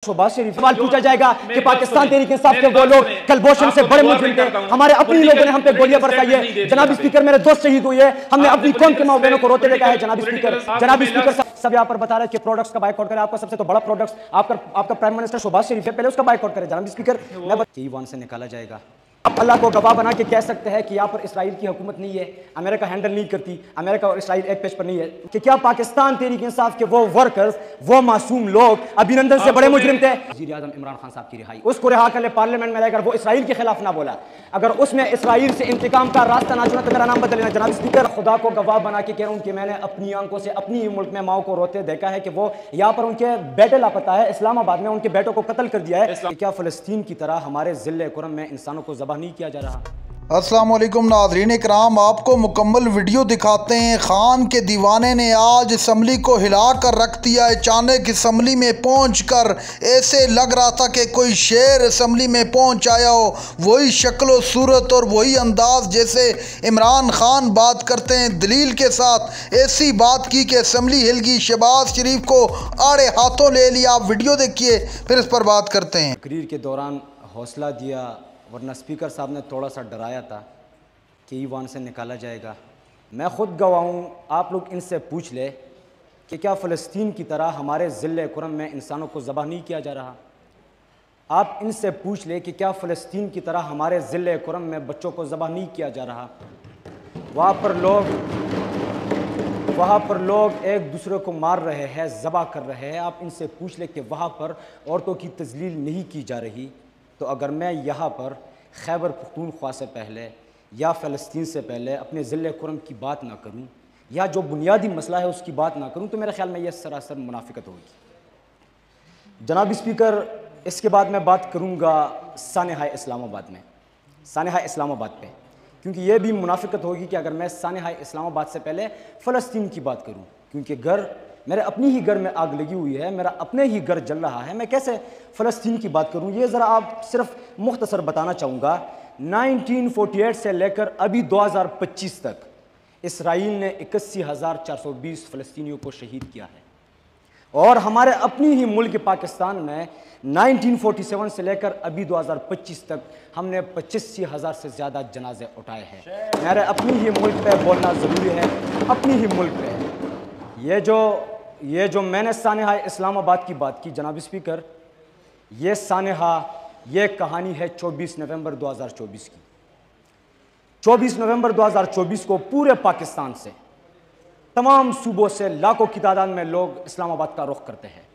शहबाज शरीफ सवाल पूछा जाएगा कि पाकिस्तान तहरीक इंसाफ के वो लोग कलभूषण से बड़े मुजरिम थे, हमारे अपने लोगों ने हम पे गोलियां बरसाई है। जनाब स्पीकर, मेरे दोस्त शहीद हुए हैं, हमने अपनी कौम के माँ बहनों को रोते देखा है। जनाब स्पीकर सब यहाँ पर बता रहे हैं कि प्रोडक्ट्स का बाइकआउट करें। आपका सबसे तो बड़ा प्रोडक्ट्स आपका प्राइम मिनिस्टर शहबाज शरीफ है, पहले उसका बाइकआउट करें। जनाब स्पीकर, ईवान से निकाला जाएगा। आप अल्लाह को गवाह बना के कह सकते हैं कि यहाँ पर इसराइल की हुकूमत नहीं है, अमेरिका हैंडल नहीं करती, अमेरिका और इसराइल एक पेज पर नहीं है, कि क्या पाकिस्तान तहरीक इंसाफ के वो वर्कर्स, वो मासूम लोग अभिनंदन से बड़े मुजरिम थे? वज़ीर आज़म इमरान खान साहब की रिहाई, उसको रिहा कर ले पार्लियामेंट में रहकर। वो इसराइल के खिलाफ ना बोला, अगर उसमें इसराइल से इंतकाम का रास्ता ना चुना तो मेरा नाम बदल लेना। जनाब स्पीकर, खुदा को गवाह बना के कह रहा हूँ कि मैंने अपनी आंखों से अपनी मुल्क में माओ को रोते देखा है कि वो यहाँ पर उनके बेटे लापता है, इस्लामाबाद में उनके बेटों को कत्ल कर दिया है। क्या फ़लस्तीन की तरह हमारे ज़िले कुरम में इंसानों को ज़बह नहीं किया जा रहा? अस्सलाम वालेकुम नाज़रीन इकराम, आपको मुकम्मल वीडियो दिखाते हैं। खान के दीवाने ने आज असम्बली को हिला कर रख दिया। अचानक असम्बली में पहुंचकर ऐसे लग रहा था कि कोई शेर असम्बली में पहुंच आया हो। वही शक्ल सूरत और वही अंदाज जैसे इमरान खान बात करते हैं, दलील के साथ ऐसी बात की कि असम्बली हिल गई। शहबाज शरीफ को आड़े हाथों ले लिया। आप वीडियो देखिए, फिर इस पर बात करते हैं। तकरीर के दौरान हौसला दिया, वरना स्पीकर साहब ने थोड़ा सा डराया था कि ईवान से निकाला जाएगा। मैं ख़ुद गवाह हूँ, आप लोग इनसे पूछ ले कि क्या फ़लस्तीन की तरह हमारे ज़िले कुरम में इंसानों को ज़बह नहीं किया जा रहा? आप इनसे पूछ ले कि क्या फ़लस्तीन की तरह हमारे ज़िले कुरम में बच्चों को ज़बह नहीं किया जा रहा? वहाँ पर लोग एक दूसरे को मार रहे हैं, ज़बह कर रहे हैं। आप इनसे पूछ ले कि वहाँ पर औरतों की तज़लील नहीं की जा रही। तो अगर मैं यहाँ पर खैबर पख्तूनख्वा से पहले या फ़लस्तीन से पहले अपने ज़िले कुरम की बात ना करूँ या जो बुनियादी मसला है उसकी बात ना करूँ तो मेरे ख्याल में यह सरासर मुनाफिकत होगी। जनाब स्पीकर, इसके बाद मैं बात करूँगा सानेहा इस्लामाबाद में, सानेहा इस्लामाबाद पे, क्योंकि यह भी मुनाफिकत होगी कि अगर मैं सानेहा इस्लामाबाद से पहले फ़लस्तीन की बात करूँ, क्योंकि मेरे अपनी ही घर में आग लगी हुई है, मेरा अपने ही घर जल रहा है, मैं कैसे फ़लस्तीन की बात करूं? ये ज़रा आप सिर्फ मुख्तसर बताना चाहूँगा। 1948 से लेकर अभी 2025 तक इसराइल ने 81,420 फ़लस्तीनियों को शहीद किया है, और हमारे अपनी ही मुल्क पाकिस्तान में 1947 से लेकर अभी 2025 तक हमने 85,000 से ज़्यादा जनाजे उठाए हैं। मेरे अपनी ही मुल्क पे बोलना ज़रूरी है, अपनी ही मुल्क पे। ये जो मैंने सानेहा इस्लामाबाद की बात की जनाब स्पीकर, ये सानेहा, ये कहानी है 24 नवंबर 2024 की। 24 नवंबर 2024 को पूरे पाकिस्तान से, तमाम सूबों से लाखों की तादाद में लोग इस्लामाबाद का रुख करते हैं।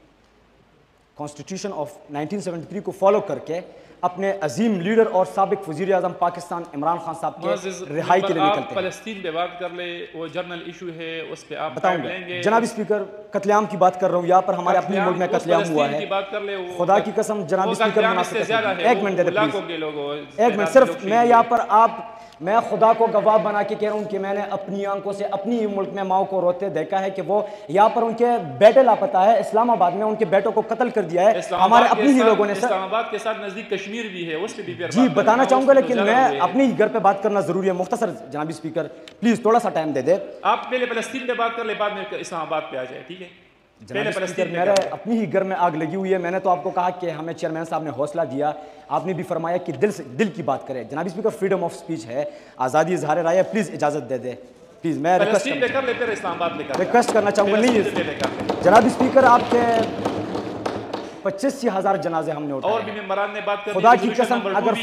कॉन्स्टिट्यूशन ऑफ 1973 को फॉलो करके अपने अजीम लीडर और साबिक वज़ीर आज़म पाकिस्तान इमरान खान साहब के रिहाई के लिए निकलते हैं। फ़लस्तीन पे बात कर ले, वो जर्नल इशू है, उस पे आप बताऊंगा। जनाब स्पीकर, कत्लेआम की बात कर रहा हूँ, यहाँ पर हमारे अपने मुल्क में कत्लेआम हुआ है। खुदा की कसम जनाब स्पीकर, एक मिनट दे दे प्लीज, एक मिनट सिर्फ। मैं यहाँ पर मैं खुदा को गवाह बना के कह रहा हूँ कि मैंने अपनी आंखों से अपनी ही मुल्क में माओ को रोते देखा है कि वो यहाँ पर उनके बेटे लापता है, इस्लामाबाद में उनके बेटों को कत्ल कर दिया है हमारे अपनी ही लोगों ने। इस्लामाबाद के साथ नजदीक कश्मीर भी है, उस पे भी जी बताना चाहूंगा, लेकिन मैं अपने ही घर पे बात करना जरूरी है। मुख्तसर जनाब स्पीकर, प्लीज थोड़ा सा टाइम दे दे। आप पहले फ़लस्तीन पे बात कर ले, बाद में इस्लामाबाद पे आ जाए, ठीक है? मेरे अपनी ही घर में आग लगी हुई है। मैंने तो आपको कहा कि हमें चेयरमैन साहब ने हौसला दिया, आपने भी फरमाया कि दिल की बात करें। जनाब स्पीकर, फ्रीडम ऑफ स्पीच है, आज़ादी इज़हार राय है, प्लीज़ इजाज़त दे दे प्लीज़। मैं रिक्वेस्ट करना चाहूँगा। नहीं जनाब स्पीकर, आपके 85,000 जनाजे हमने उठाए। खुदा की कसम, अगर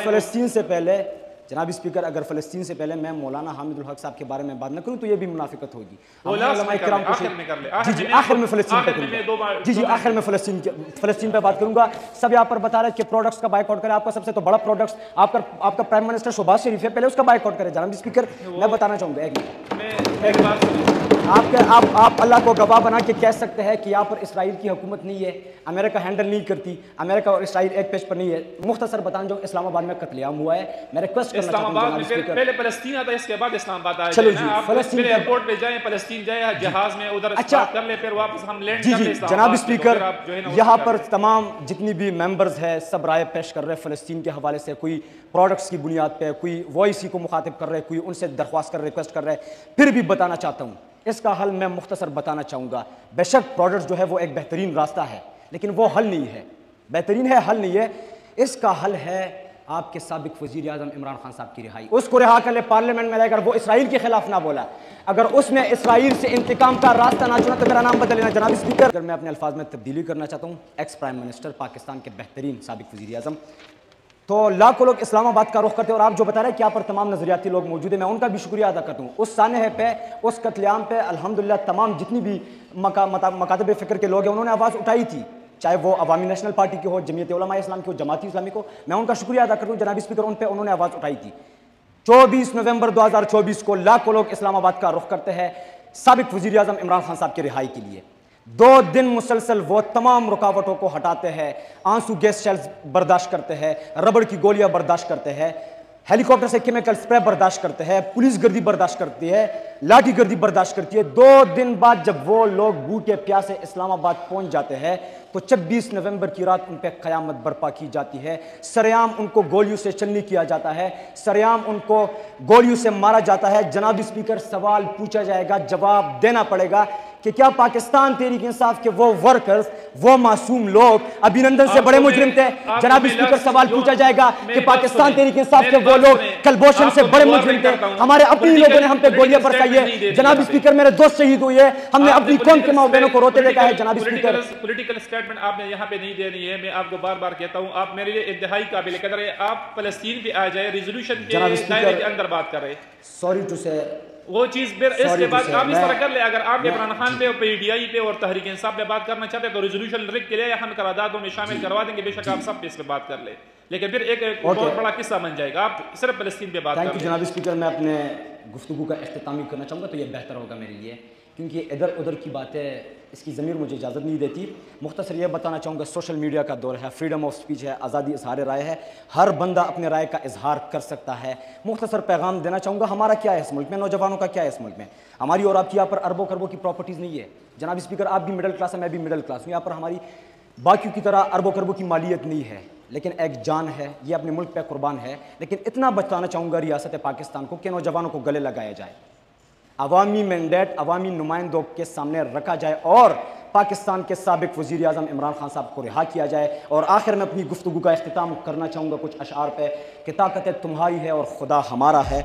फ़लस्तीन से पहले जनाब स्पीकर, अगर फ़लस्तीन से पहले मैं मौलाना हामिदुल हक साहब के बारे में बात न करूं तो ये भी मुनाफिकत होगी। जी आखिर में फ़लस्तीन पे करूँगा। जी आखिर में फ़लस्तीन पे बात करूँगा। सब यहाँ पर बता रहे हैं कि प्रोडक्ट्स का बाइकआउट करें। आपका सबसे तो बड़ा प्रोडक्ट्स आपका प्राइम मिनिस्टर शहबाज शरीफ है, पहले उसका बाइकआउट करें। जनाब स्पीकर, मैं बताना चाहूँगा, एक मिनट। आप अल्लाह को गवाह बना के कह सकते हैं कि यहाँ पर इसराइल की हुकूमत नहीं है, अमेरिका हैंडल नहीं करती, अमेरिका और इसराइल एक पेज पर नहीं है। मुख्तसर बताना जो इस्लामाबाद में कत्लेआम हुआ है, मैं रिक्वेस्ट करना चाहूँगा। पहले फ़लस्तीन आता है, इसके बाद इस्लामाबाद आया। चलो जी, फ़लस्तीन एयरपोर्ट पे जाएं, फ़लस्तीन जाए जहाज में, उधर बात कर ले, फिर वापस हम लैंड कर ले। जनाब स्पीकर, यहाँ पर तमाम जितनी भी मेंबर्स है सब राय पेश कर रहे हैं फ़लस्तीन के हवाले से। कोई प्रोडक्ट्स की बुनियाद पे, कोई वॉइस को मुखातिब कर रहे हैं, कोई उनसे दरख्वास्त कर रिक्वेस्ट कर रहे हैं। फिर भी बताना चाहता हूँ, इसका हल मैं मुख्तसर बताना चाहूँगा। बेशक प्रोडक्ट्स जो है वो एक बेहतरीन रास्ता है, لیکن وہ حل نہیں ہے، بہترین ہے حل نہیں ہے، اس کا حل ہے آپ کے سابق وزیر اعظم عمران خان صاحب کی رہائی۔ اس کو رہا کر لے، پارلیمنٹ میں رہ کر وہ اسرائیل کے خلاف نہ بولا، اگر اس نے اسرائیل سے انتقام کا راستہ نہ چنا تو میرا نام بدل لینا۔ جناب اسپیکر، اگر میں اپنے الفاظ میں تبدیلی کرنا چاہتا ہوں، ایکس پرائم منسٹر پاکستان کے بہترین سابق وزیر اعظم، تو لاکھوں لوگ اسلام آباد کا رخ کرتے ہیں، اور آپ جو بتا رہے ہیں کہ یہاں پر تمام نظریاتی لوگ موجود ہیں، میں ان کا بھی شکریہ ادا کرتا ہوں۔ اس سانحے پہ، اس قتل عام پہ الحمدللہ تمام جتنی بھی مکاتب فکر کے لوگ ہیں انہوں نے آواز اٹھائی تھی، چاہے وہ عوامی نیشنل پارٹی کی ہو، جمعیت علماء اسلام کی ہو، جماعت اسلامی کو، میں ان کا شکریہ ادا کرتا ہوں جناب اسپیکر، ان پہ انہوں نے آواز اٹھائی تھی۔ 24 نومبر 2024 کو لاکھوں لوگ اسلام آباد کا رخ کرتے ہیں سابق وزیر اعظم عمران خان صاحب کی رہائی کے لیے۔ 2 دن مسلسل وہ تمام رکاوٹوں کو ہٹاتے ہیں، آنسو گیس شیلز برداشت کرتے ہیں، ربڑ کی گولیاں برداشت کرتے ہیں، ہیلی کاپٹر سے کیمیکل سپرے برداشت کرتے ہیں، پولیس گردی برداشت کرتی ہے، لاٹھی گردی برداشت کرتی ہے۔ 2 دن بعد جب وہ لوگ بھوکے پیاسے اسلام آباد پہنچ جاتے ہیں تو 26 نومبر کی رات ان پہ قیامت برپا کی جاتی ہے، سریعام ان کو گولیوں سے چلنی کیا جاتا ہے، سریعام ان کو گولیوں سے مارا جاتا ہے۔ جناب اسپیکر، سوال پوچھا جائے گا، جواب دینا پڑے گا کہ کیا پاکستان تحریک انصاف کے وہ ورکرز، وہ معصوم لوگ ابھینندن سے بڑے مجرم تھے؟ جناب اسپیکر، سوال پوچھا جائے گا کہ پاکستان تحریک انصاف کے وہ لوگ کلبھوشن سے بڑے مجرم تھے؟ ہمارے اپنی لوگوں نے ہم پہ گولیاں برسائی ہے۔ جناب اسپیکر، میرے دوست شہید ہوئے ہیں، ہم نے اپنی قوم کے ماں بہنوں کو روتے دیکھا ہے۔ جناب اسپیکر، پولیٹیکل اسٹیٹمنٹ آپ نے یہاں پہ نہیں دینی ہے، میں آپ کو بار بار کہتا ہوں، آپ میرے لیے انتہائی قابل قدر ہے، آپ فلسطین پہ آ جائے، ریزولوشن کے دائرے کے اندر بات کر رہے ہیں۔ سوری ٹو سے وہ چیز پھر اس کے بعد آپ اس طرح کر لیں، اگر آپ عمران خان پہ اور پی ڈی آئی پہ اور تحریک انصاف پہ بات کرنا چاہتے ہیں تو ریزولوشن لکھ کے لے، ہم قراردادوں میں شامل کروا دیں گے، بے شک آپ سب پہ اس پہ بات کر لیں، لیکن پھر ایک بہت بڑا قصہ بن جائے گا، آپ صرف فلسطین پہ بات کر لیں۔ جناب اسپیکر، میں اپنے گفتگو کا اختتامی کرنا چاہوں گا تو یہ بہتر ہوگا میرے لیے، کیونکہ ادھر ادھر کی باتیں اس کی ضمیر مجھے اجازت نہیں دیتی۔ مختصر یہ بتانا چاہوں گا، سوشل میڈیا کا دور ہے، فریڈم آف سپیچ ہے، آزادی اظہار رائے ہے، ہر بندہ اپنے رائے کا اظہار کر سکتا ہے۔ مختصر پیغام دینا چاہوں گا، ہمارا کیا ہے اس ملک میں، نوجوانوں کا کیا ہے اس ملک میں؟ ہماری اور آپ کی یہاں پر اربوں خربوں کی پراپرٹیز نہیں ہے جناب اسپیکر، آپ بھی مڈل کلاس ہیں، میں بھی مڈل کلاس ہوں، یہاں پر ہماری باقیوں کی طرح اربوں خربوں کی مالیت نہیں ہے، لیکن ایک جان ہے، یہ اپنے ملک پہ قربان ہے۔ لیکن اتنا بتانا چاہوں گا ریاست پاکستان کو کہ نوجوانوں کو گلے لگایا جائے، عوامی مینڈیٹ عوامی نمائندوں کے سامنے رکھا جائے اور پاکستان کے سابق وزیر اعظم عمران خان صاحب کو رہا کیا جائے۔ اور آخر میں اپنی گفتگو کا اختتام کرنا چاہوں گا کچھ اشعار پہ کہ طاقت تمہاری ہے اور خدا ہمارا ہے۔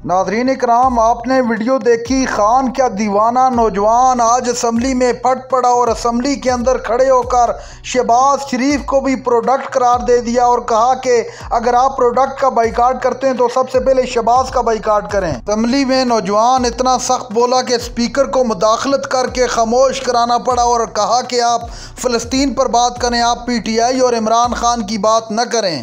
ناظرین اکرام، آپ نے ویڈیو دیکھی، خان کیا دیوانہ نوجوان آج اسمبلی میں پھٹ پڑا اور اسمبلی کے اندر کھڑے ہو کر شہباز شریف کو بھی پروڈکٹ قرار دے دیا اور کہا کہ اگر آپ پروڈکٹ کا بائیکاٹ کرتے ہیں تو سب سے پہلے شہباز کا بائیکاٹ کریں۔ اسمبلی میں نوجوان اتنا سخت بولا کہ اسپیکر کو مداخلت کر کے خاموش کرانا پڑا اور کہا کہ آپ فلسطین پر بات کریں، آپ پی ٹی آئی اور عمران خان کی بات نہ کریں۔